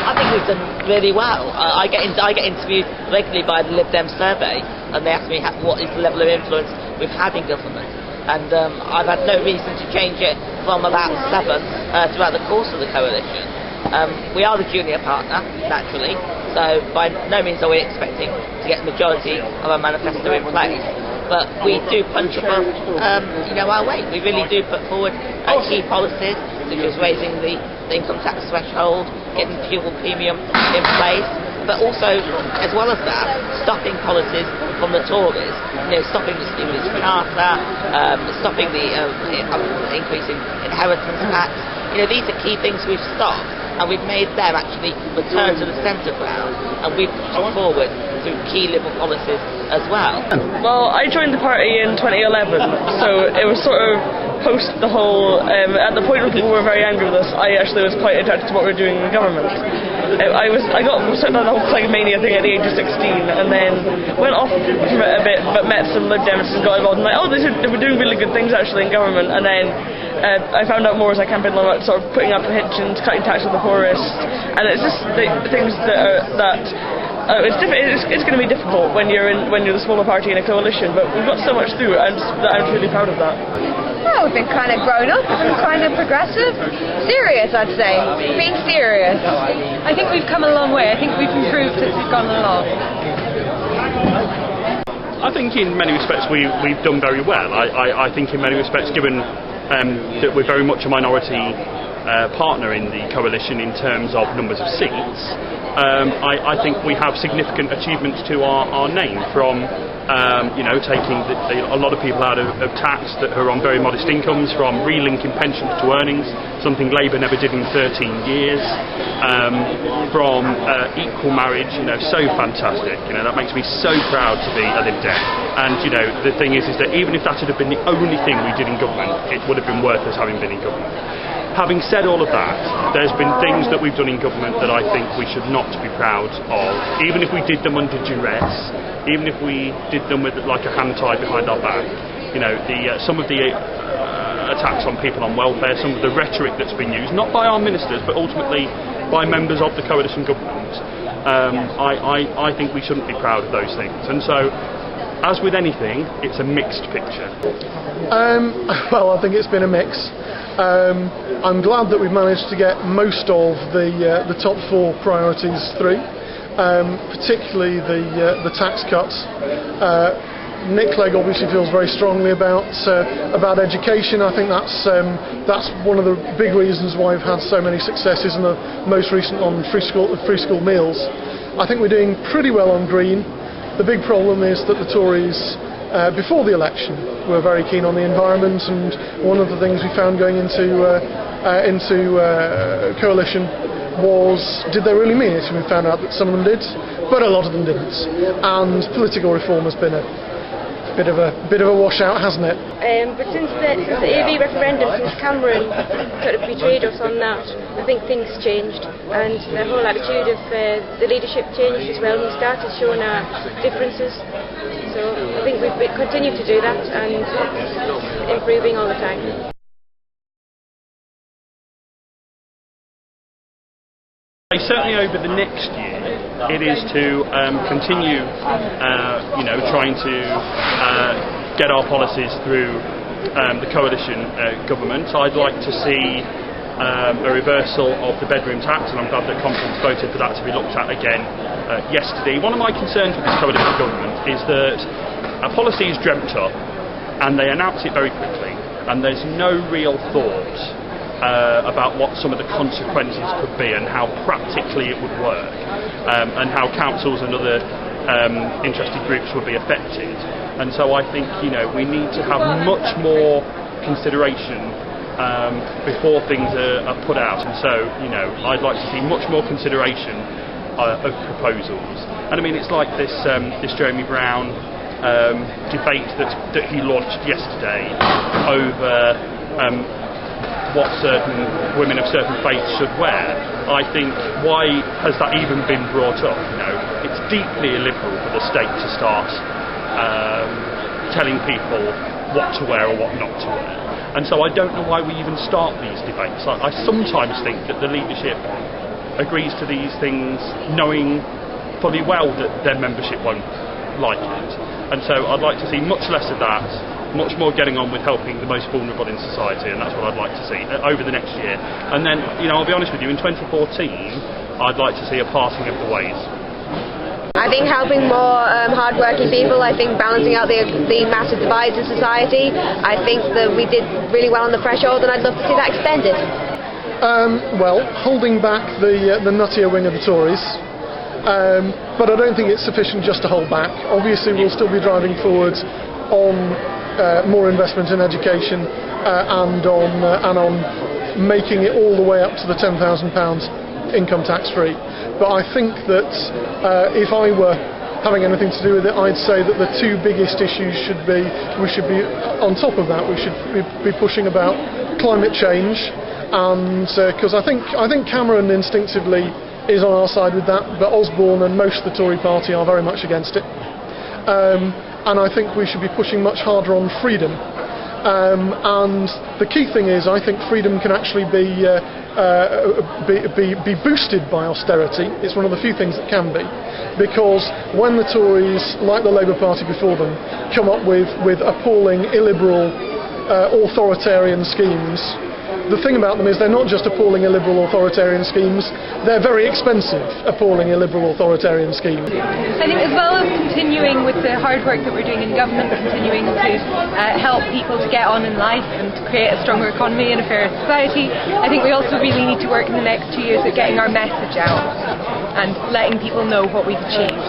I think we've done really well. I get interviewed regularly by the Lib Dem survey, and they ask me what is the level of influence we've had in government. And I've had no reason to change it from about 7 throughout the course of the coalition. We are the junior partner, naturally, so by no means are we expecting to get the majority of our manifesto in place. But we do punch above our weight. We really do put forward key policies, such as raising the income tax threshold, getting the fuel premium in place, but also, as well as that, stopping policies from the Tories, stopping the stimulus charter, stopping the increase in inheritance tax. These are key things we've stopped, and we've made them actually return to the centre ground, and we've pushed forward through key Liberal policies as well. Well, I joined the party in 2011, so it was sort of post the whole, at the point where people were very angry with us, I actually was quite attracted to what we were doing in government. I got sort of the whole Clegmania thing at the age of 16, and then went off from it a bit, but met some Lib Dems and got involved, and they were doing really good things actually in government, and then I found out more as I campaigned on sort of putting up pensions, cutting tax on the poorest, and it's just the things it's going to be difficult when you're the smaller party in a coalition, but we've got so much through, and I'm really proud of that. Well, we've been kind of grown up, we've been kind of progressive, serious, I'd say, being serious. I think we've come a long way. I think we've improved as we've gone along. I think in many respects we've done very well. I think in many respects, given that we're very much a minority partner in the coalition in terms of numbers of seats, I think we have significant achievements to our name, from taking a lot of people out of tax that are on very modest incomes, from relinking pensions to earnings, something Labour never did in 13 years, from equal marriage, so fantastic. That makes me so proud to be a Lib Dem. And the thing is that even if that had been the only thing we did in government, it would have been worth us having been in government. Having said all of that, there's been things that we've done in government that I think we should not be proud of, even if we did them under duress, even if we did them with like a hand tied behind our back. Some of the attacks on people on welfare, some of the rhetoric that's been used, not by our ministers, but ultimately by members of the coalition government. I think we shouldn't be proud of those things. And so, as with anything, it's a mixed picture. Well, I think it's been a mix. I'm glad that we've managed to get most of the top 4 priorities through, particularly the tax cuts. Nick Clegg obviously feels very strongly about education. I think that's one of the big reasons why we've had so many successes, and the most recent on free school meals. I think we're doing pretty well on green. The big problem is that the Tories, before the election, were very keen on the environment, and one of the things we found going into coalition was, did they really mean it? And we found out that some of them did, but a lot of them didn't. And political reform has been a bit of a washout, hasn't it? But since the EV referendum, since Cameron sort of betrayed us on that, I think things changed, and the whole attitude of the leadership changed as well. We started showing our differences, so I think we've continued to do that, and it's improving all the time. Certainly over the next year, it is to continue, trying to get our policies through the coalition government. I'd like to see a reversal of the bedroom tax, and I'm glad that conference voted for that to be looked at again yesterday. One of my concerns with this coalition government is that a policy is dreamt up, and they announce it very quickly, and there's no real thought about what some of the consequences could be and how practically it would work, and how councils and other interested groups would be affected. And so I think we need to have much more consideration before things are put out. And so I'd like to see much more consideration of proposals. And I mean, it's like this Jeremy Brown debate that he launched yesterday over what certain women of certain faiths should wear. I think, why has that even been brought up? It's deeply illiberal for the state to start telling people what to wear or what not to wear. And so I don't know why we even start these debates. I sometimes think that the leadership agrees to these things knowing fully well that their membership won't like it. And so I'd like to see much less of that, much more getting on with helping the most vulnerable in society, and that's what I'd like to see over the next year. And then, I'll be honest with you, in 2014 I'd like to see a parting of the ways. I think helping more hard-working people, I think balancing out the massive divides in society. I think that we did really well on the threshold, and I'd love to see that extended. Well, holding back the nuttier wing of the Tories, but I don't think it's sufficient just to hold back. Obviously we'll still be driving forward on more investment in education and on making it all the way up to the £10,000 income tax free. But I think that if I were having anything to do with it, I'd say that the two biggest issues we should be on top of that. We should be pushing about climate change, and because I think Cameron instinctively is on our side with that, but Osborne and most of the Tory party are very much against it. And I think we should be pushing much harder on freedom. And the key thing is, I think freedom can actually be boosted by austerity. It's one of the few things that can be, because when the Tories, like the Labour Party before them, come up with appalling, illiberal, authoritarian schemes, the thing about them is they're not just appalling illiberal authoritarian schemes, they're very expensive appalling illiberal authoritarian schemes. I think as well as continuing with the hard work that we're doing in government, continuing to help people to get on in life and to create a stronger economy and a fairer society, I think we also really need to work in the next 2 years at getting our message out and letting people know what we've achieved.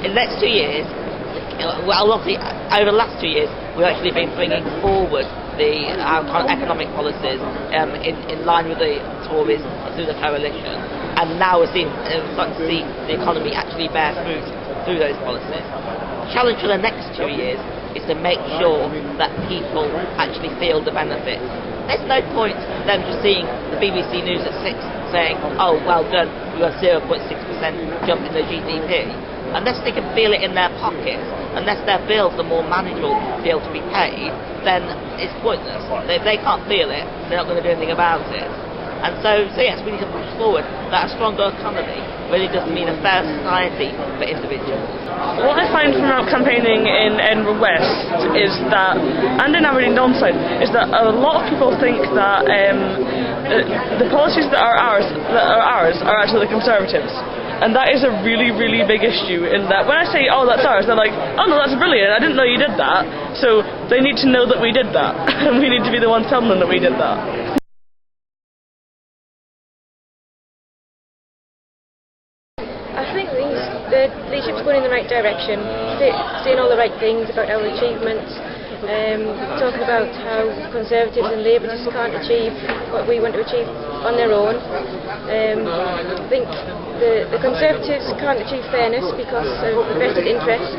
In the next 2 years, well, obviously over the last 2 years, we've actually been bringing forward our economic policies in line with the Tories through the coalition, and now we're starting to see the economy actually bear fruit through those policies. The challenge for the next 2 years is to make sure that people actually feel the benefit. There's no point them just seeing the BBC News at 6 saying, oh, well done, we got 0.6% jump in the GDP. Unless they can feel it in their pockets, unless their bills are more manageable to be able to be paid, then it's pointless. If they can't feel it, they're not going to do anything about it. And so yes, we need to push forward that a stronger economy really does mean a fair society for individuals. What I find from out campaigning in Edinburgh West is that, and in Aberdeen Donside, is that a lot of people think that the policies that are ours are actually the Conservatives. And that is a really, really big issue, in that when I say, oh, that's ours, they're like, oh no, that's brilliant, I didn't know you did that. So they need to know that we did that, and we need to be the ones telling them that we did that. I think the leadership's going in the right direction, saying all the right things about our achievements, talking about how Conservatives and Labour just can't achieve what we want to achieve on their own. I think the Conservatives can't achieve fairness because of vested interests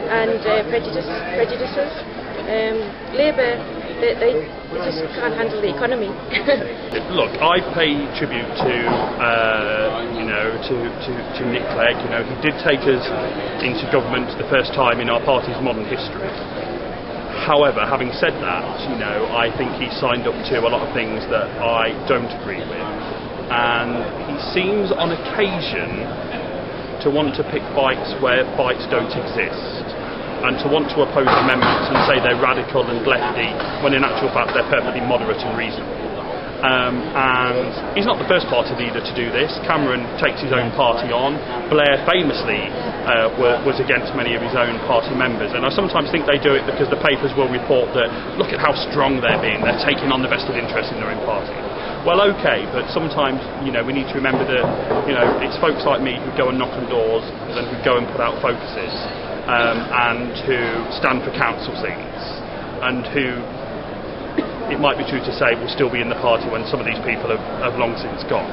and prejudices. Labour, they just can't handle the economy. Look, I pay tribute to Nick Clegg. He did take us into government the first time in our party's modern history. However, having said that, I think he signed up to a lot of things that I don't agree with, and he seems on occasion to want to pick fights where fights don't exist, and to want to oppose amendments and say they're radical and lefty, when in actual fact they're perfectly moderate and reasonable. And he's not the first party leader to do this. Cameron takes his own party on. Blair famously was against many of his own party members, and I sometimes think they do it because the papers will report that, look at how strong they're being, they're taking on the vested interest in their own party. Well, okay, but sometimes we need to remember that it's folks like me who go and knock on doors and who go and put out focuses and who stand for council seats, and who, it might be true to say, will still be in the party when some of these people have long since gone.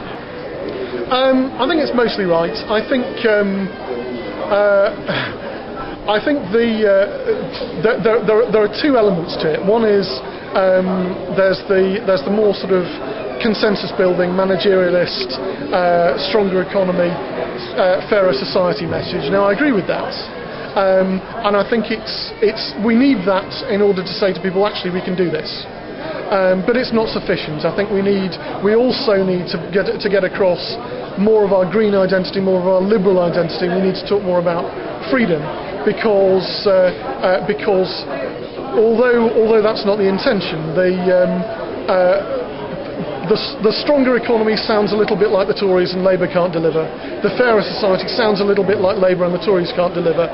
I think it's mostly right. I think there are two elements to it. One is there's the more sort of consensus building, managerialist, stronger economy, fairer society message. Now I agree with that. And I think we need that in order to say to people, actually we can do this. but it's not sufficient. I think we also need to get across more of our green identity, more of our liberal identity. We need to talk more about freedom, because although that's not the intention, the stronger economy sounds a little bit like the Tories and Labour can't deliver. The fairer society sounds a little bit like Labour and the Tories can't deliver.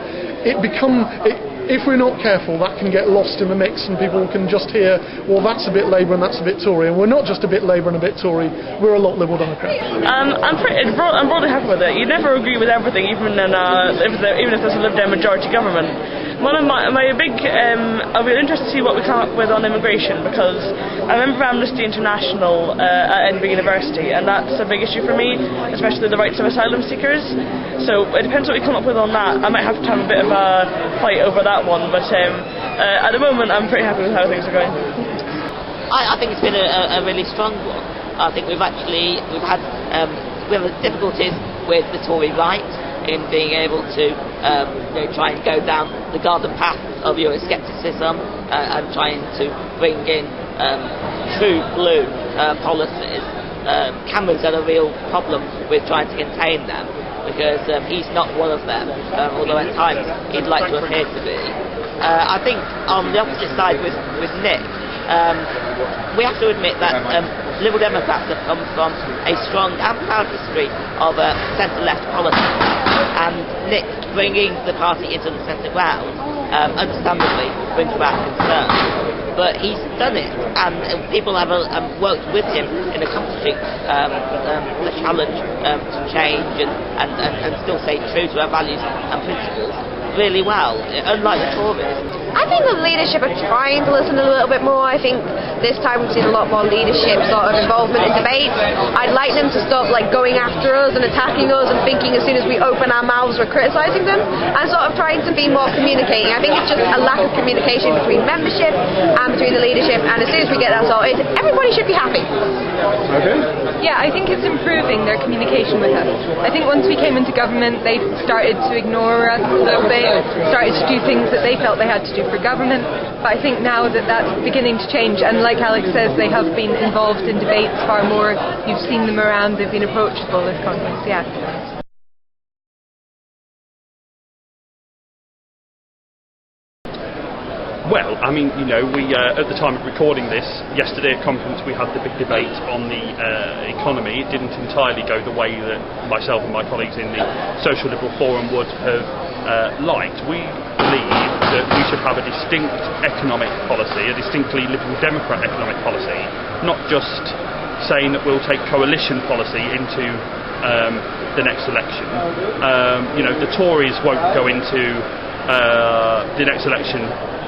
If we're not careful, that can get lost in the mix, and people can just hear, well, that's a bit Labour and that's a bit Tory. And we're not just a bit Labour and a bit Tory, we're a lot Liberal Democrat. I'm broadly happy with it. You never agree with everything, even if there's a Lib Dem majority government. One of my big, I'll be interested to see what we come up with on immigration, because I'm a member of Amnesty International at Edinburgh University, and that's a big issue for me, especially the rights of asylum seekers. So it depends what we come up with on that. I might have to have a bit of a fight over that one, but at the moment I'm pretty happy with how things are going. I think it's been a really strong one. I think we have difficulties with the Tory right in being able to try and go down the garden path of Euroscepticism and trying to bring in true blue policies. Cameron's had a real problem with trying to contain them, because he's not one of them, although at times he'd like to appear to be. I think on the opposite side with Nick, we have to admit that Liberal Democrats have come from a strong and proud history of centre-left politics, and Nick bringing the party into the centre ground understandably brings about concern. But he's done it, and people have worked with him in accomplishing the challenge to change and still stay true to our values and principles really well, unlike the Tories. I think the leadership are trying to listen a little bit more. I think this time we've seen a lot more leadership sort of involvement in debates. I'd like them to stop going after us and attacking us and thinking as soon as we open our mouths we're criticising them, and sort of trying to be more communicating. I think it's just a lack of communication between membership and between the leadership, and as soon as we get that sorted, everybody should be happy. Okay. Yeah, I think it's improving their communication with us. I think once we came into government, they started to ignore us a little bit, started to do things that they felt they had to do for government. But I think now that that's beginning to change, and like Alex says, they have been involved in debates far more. You've seen them around, they've been approachable as conference, yeah. Well, I mean, we at the time of recording this, yesterday at conference we had the big debate on the economy. It didn't entirely go the way that myself and my colleagues in the Social Liberal Forum would have liked. We believe that we should have a distinct economic policy, a distinctly Liberal Democrat economic policy, not just saying that we'll take coalition policy into the next election. The Tories won't go into the next election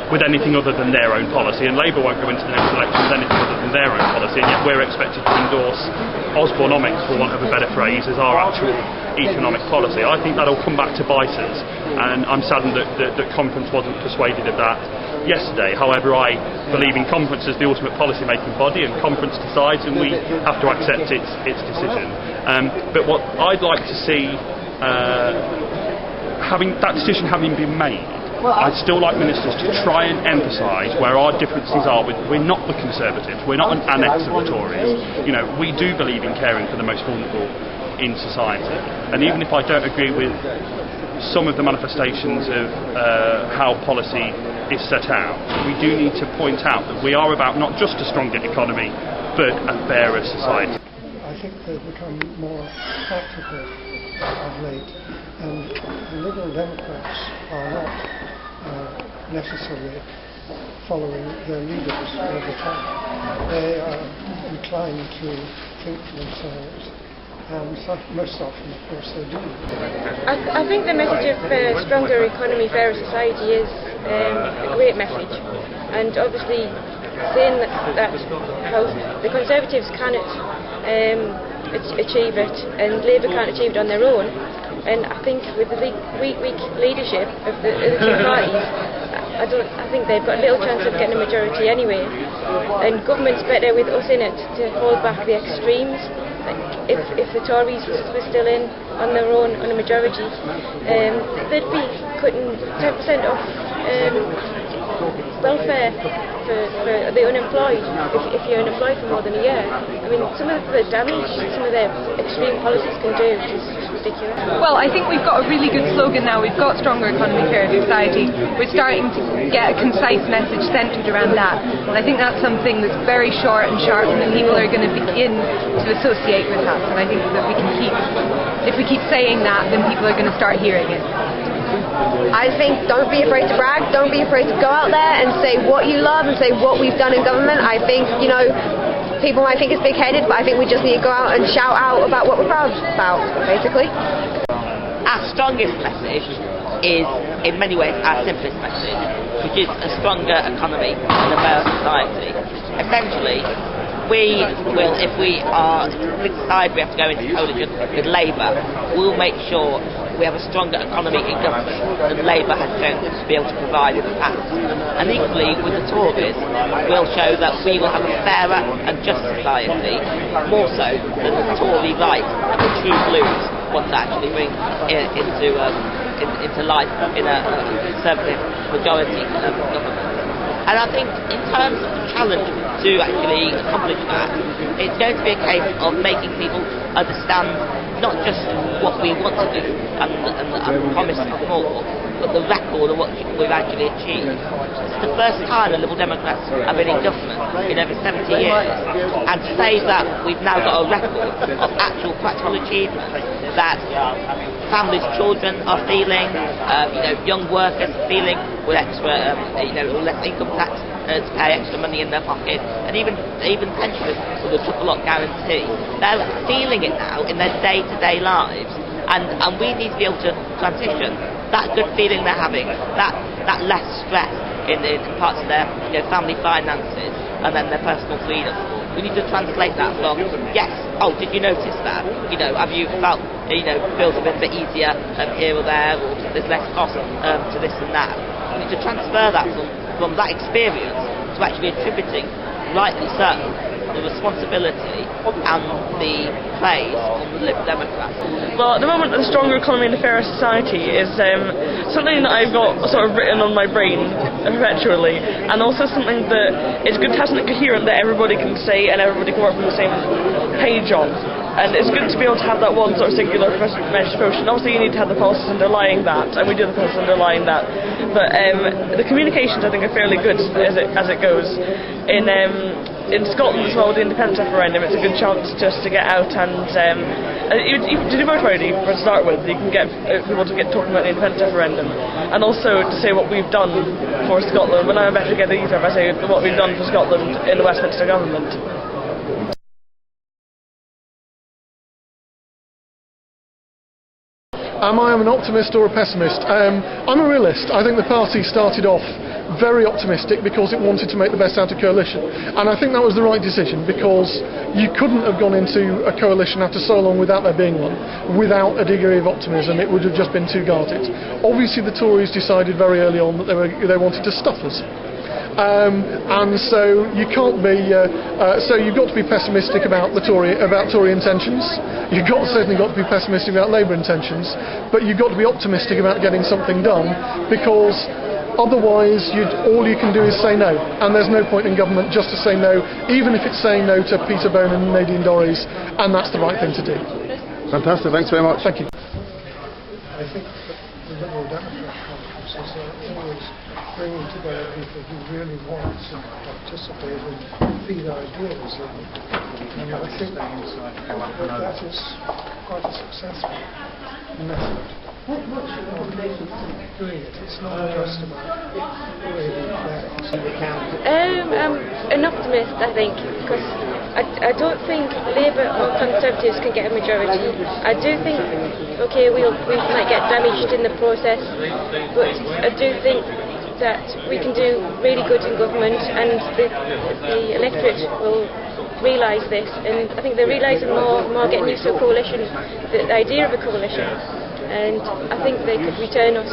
with anything other than their own policy, and Labour won't go into the next election with anything other than their own policy, and yet we're expected to endorse Osborneomics, for want of a better phrase, as our actual economic policy. I think that'll come back to bite us, and I'm saddened that conference wasn't persuaded of that yesterday. However, I believe in conference as the ultimate policy-making body, and conference decides, and we have to accept its decision. But what I'd like to see, having that decision having been made, I'd still like ministers to try and emphasise where our differences are. We're not the Conservatives, we're not an annex of the Tories. We do believe in caring for the most vulnerable in society, and even if I don't agree with some of the manifestations of how policy is set out, we do need to point out that we are about not just a stronger economy, but a fairer society. I think they've become more practical of late, and the Liberal Democrats are not necessarily following their leaders all the time. They are inclined to think for themselves, and most often, of course, they do. I think the message of stronger economy, fairer society is a great message, and obviously saying that how the Conservatives cannot achieve it and Labour can't achieve it on their own. And I think with the weak leadership of the two parties, I think they've got little chance of getting a majority anyway. And government's better with us in it to hold back the extremes. If the Tories were still in on their own on a majority, they'd be cutting 10% off welfare for the unemployed if you're unemployed for more than a year. I mean, some of the damage some of their extreme policies can do is just ridiculous. Well, I think we've got a really good slogan now. We've got Stronger Economy, Fairer Society. We're starting to get a concise message centred around that. And I think that's something that's very short and sharp and that people are going to begin to associate with us. And I think that if we keep saying that, then people are going to start hearing it. I think don't be afraid to brag, don't be afraid to go out there and say what you love and say what we've done in government. I think, people might think it's big-headed, but I think we just need to go out and shout out about what we're proud about, basically. Our strongest message is, in many ways, our simplest message, which is a stronger economy and a better society. Essentially, we will, if we decide we have to go into coalition with Labour, we'll make sure we have a stronger economy in government than Labour has shown to be able to provide in the past. And equally with the Tories, we'll show that we will have a fairer and just society, more so than the Tory right and the true blues want to actually bring into life in a Conservative majority government. And I think in terms of the challenge to actually accomplish that, it's going to be a case of making people understand not just what we want to do and promise more, but the record of what we've actually achieved. It's the first time the Liberal Democrats have been in government in over 70 years, and to say that we've now got a record of actual practical achievements that families' children are feeling, young workers are feeling with extra, less income tax to pay extra money in their pocket, and even pensioners with a triple lock guarantee. They're feeling it now in their day-to-day lives, and we need to be able to transition that good feeling they're having, that less stress in parts of their family finances and then their personal freedom. We need to translate that from, yes, oh, did you notice that? Have you felt, bills have been a bit easier here or there, or there's less cost to this and that. We need to transfer that from that experience to actually attributing, rightly so, the responsibility and the praise on the Liberal Democrats. Well, at the moment, the Stronger Economy and a Fairer Society is something that I've got sort of written on my brain perpetually, and also something that it's good to have something coherent that everybody can say and everybody can work from the same page on. And it's good to be able to have that one sort of singular message motion. Obviously, you need to have the policies underlying that, and we do the policies underlying that. But the communications, I think, are fairly good as it goes. In Scotland as well, with the independence referendum, it's a good chance just to get out and to do voter ID to start with. You can get people to get talking about the independence referendum, and also to say what we've done for Scotland. When I'm better together, I say what we've done for Scotland in the Westminster government. Am I an optimist or a pessimist? I'm a realist. I think the party started off very optimistic because it wanted to make the best out of coalition, and I think that was the right decision, because you couldn't have gone into a coalition after so long without there being one, without a degree of optimism. It would have just been too guarded. Obviously the Tories decided very early on that they wanted to stuff us. And so you can't be. So you've got to be pessimistic about Tory intentions. You've certainly got to be pessimistic about Labour intentions, but you've got to be optimistic about getting something done, because otherwise all you can do is say no, and there's no point in government just to say no, even if it's saying no to Peter Bone and Nadine Dorries, and that's the right thing to do. Fantastic. Thanks very much. Thank you. I think that the Liberal Democrat conferences are always bringing together people who really want to participate and feed ideas, and I think that is quite a successful method of doing it. It's not just about waving flags. I'm an optimist, I think, because I don't think Labour or Conservatives can get a majority. I do think, okay, we might get damaged in the process, but I do think that we can do really good in government, and the electorate will realise this, and I think they're realising more getting used to a coalition, the idea of a coalition, and I think they could return us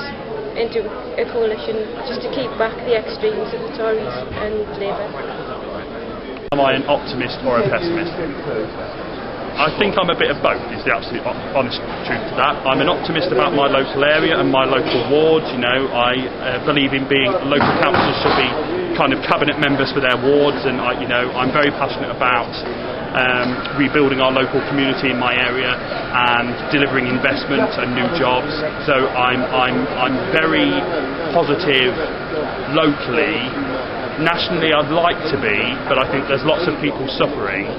into a coalition just to keep back the extremes of the Tories and Labour. Am I an optimist or a pessimist? I think I'm a bit of both, is the absolute honest truth to that. I'm an optimist about my local area and my local wards. You know, I believe in being local councils should be kind of cabinet members for their wards, and I'm very passionate about rebuilding our local community in my area and delivering investment and new jobs. So I'm very positive locally. Nationally, I'd like to be, but I think there's lots of people suffering,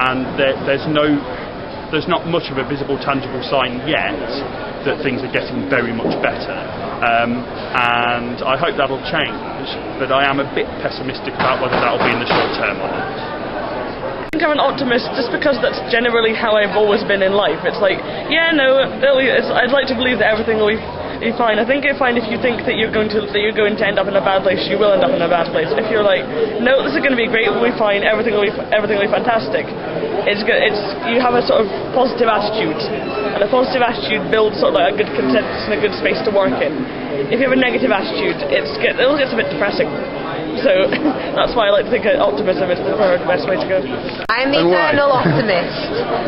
and there's not much of a visible, tangible sign yet that things are getting very much better. And I hope that'll change, but I am a bit pessimistic about whether that'll be in the short term or not. I think I'm an optimist just because that's generally how I've always been in life. It's like, I'd like to believe that everything will be fine. I think if you think that you're going to end up in a bad place, you will end up in a bad place. If you're like, no, this is going to be great, we'll be fine, everything will be fantastic. You have a sort of positive attitude, and a positive attitude builds sort of like a good consensus and a good space to work in. If you have a negative attitude, it all gets a bit depressing. So that's why I like to think optimism is the best way to go. I'm the eternal optimist.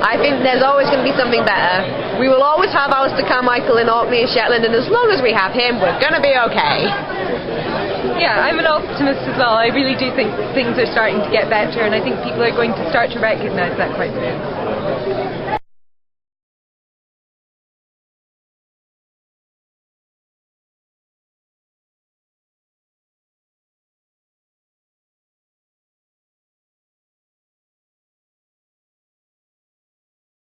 I think there's always going to be something better. We will always have Alistair Carmichael in Orkney and Shetland, and as long as we have him, we're going to be okay. Yeah, I'm an optimist as well. I really do think things are starting to get better, and I think people are going to start to recognise that quite soon.